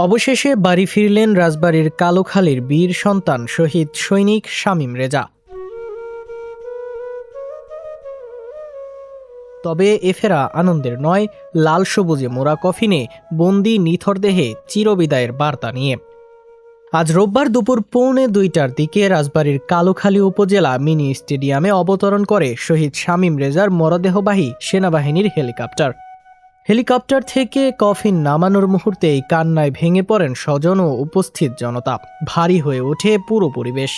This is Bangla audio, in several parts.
অবশেষে বাড়ি ফিরলেন রাজবাড়ীর কালোখালীর বীর সন্তান শহীদ সৈনিক শামীম রেজা। তবে এ ফেরা আনন্দের নয়, লাল সবুজে মোড়া কফিনে বন্দি নিথর দেহে চিরবিদায়ের বার্তা নিয়ে। আজ রোববার দুপুর 1:45টার দিকে রাজবাড়ীর কালোখালী উপজেলা মিনি স্টেডিয়ামে অবতরণ করে শহীদ শামীম রেজার মরদেহবাহী সেনাবাহিনীর হেলিকপ্টার। হেলিকপ্টার থেকে কফিন নামানোর মুহূর্তেই কান্নায় ভেঙে পড়েন স্বজন ও উপস্থিত জনতা। ভারী হয়ে ওঠে পুরো পরিবেশ।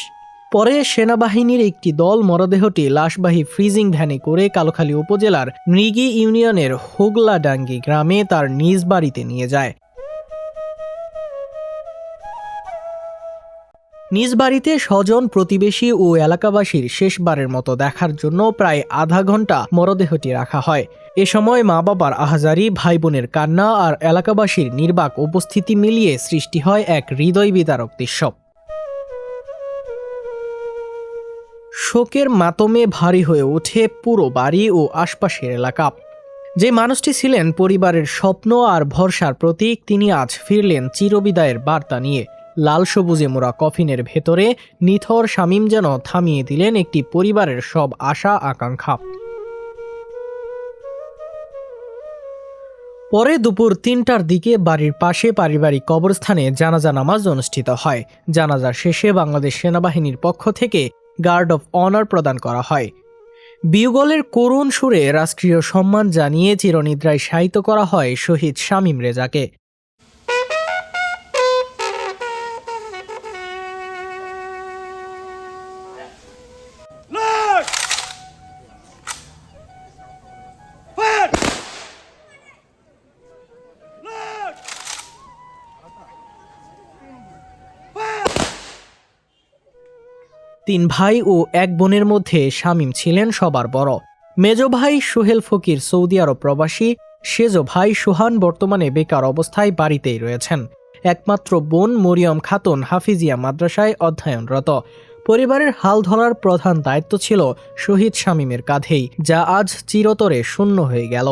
পরে সেনাবাহিনীর একটি দল মরদেহটি লাশবাহী ফ্রিজিং ভ্যানে করে কালোখালী উপজেলার মৃগী ইউনিয়নের হোগলাডাঙ্গি গ্রামে তার নিজ বাড়িতে নিয়ে যায়। নিজ বাড়িতে স্বজন, প্রতিবেশী ও এলাকাবাসীর শেষবারের মতো দেখার জন্য প্রায় আধা ঘন্টা মরদেহটি রাখা হয়। এ সময় মা বাবার আহাজারি, ভাই বোনের কান্না আর এলাকাবাসীর নির্বাক উপস্থিতি মিলিয়ে সৃষ্টি হয় এক হৃদয় বিদারক দৃশ্য। শোকের মাতমে ভারী হয়ে ওঠে পুরো বাড়ি ও আশপাশের এলাকা। যে মানুষটি ছিলেন পরিবারের স্বপ্ন আর ভরসার প্রতীক, তিনি আজ ফিরলেন চিরবিদায়ের বার্তা নিয়ে। লাল সবুজে মোড়া কফিনের ভেতরে নিথর শামীম যেন থামিয়ে দিলেন একটি পরিবারের সব আশা আকাঙ্ক্ষা। পরে দুপুর 3টার দিকে বাড়ির পাশে পারিবারিক কবরস্থানে জানাজা নামাজ অনুষ্ঠিত হয়। জানাজা শেষে বাংলাদেশ সেনাবাহিনীর পক্ষ থেকে গার্ড অফ অনার প্রদান করা হয়। বিউগলের করুণ সুরে রাষ্ট্রীয় সম্মান জানিয়ে চিরনিদ্রায় শায়িত করা হয় শহীদ শামীম রেজাকে। তিন ভাই ও এক বোনের মধ্যে শামীম ছিলেন সবার বড়। মেজ ভাই সোহেল ফকির সৌদি আরব প্রবাসী, সেজো ভাই সোহান বর্তমানে বেকার অবস্থায় বাড়িতেই রয়েছেন। একমাত্র বোন মরিয়ম খাতুন হাফিজিয়া মাদ্রাসায় অধ্যয়নরত। পরিবারের হাল ধরার প্রধান দায়িত্ব ছিল শহীদ শামীমের কাঁধেই, যা আজ চিরতরে শূন্য হয়ে গেল।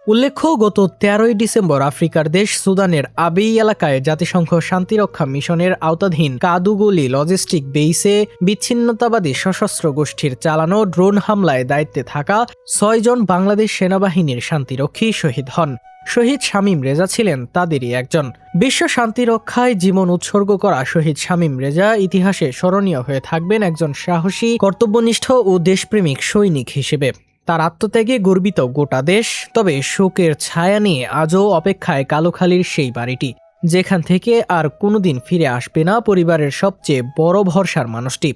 উল্লেখ্য, গত 13ই ডিসেম্বর আফ্রিকার দেশ সুদানের আবেই এলাকায় জাতিসংঘ শান্তিরক্ষা মিশনের আওতাধীন কাদুগুলি লজিস্টিক বেইসে বিচ্ছিন্নতাবাদী সশস্ত্র গোষ্ঠীর চালানো ড্রোন হামলায় দায়িত্বে থাকা 6 জন বাংলাদেশ সেনাবাহিনীর শান্তিরক্ষী শহীদ হন। শহীদ শামীম রেজা ছিলেন তাদেরই একজন। বিশ্ব শান্তি রক্ষায় জীবন উৎসর্গ করা শহীদ শামীম রেজা ইতিহাসে স্মরণীয় হয়ে থাকবেন একজন সাহসী, কর্তব্যনিষ্ঠ ও দেশপ্রেমিক সৈনিক হিসেবে। তার আত্মত্যাগে গর্বিত গোটা দেশ। তবে শোকের ছায়া নিয়ে আজও অপেক্ষায় কালোখালীর সেই বাড়িটি, যেখান থেকে আর কোনোদিন ফিরে আসবে না পরিবারের সবচেয়ে বড় ভরসার মানুষটি।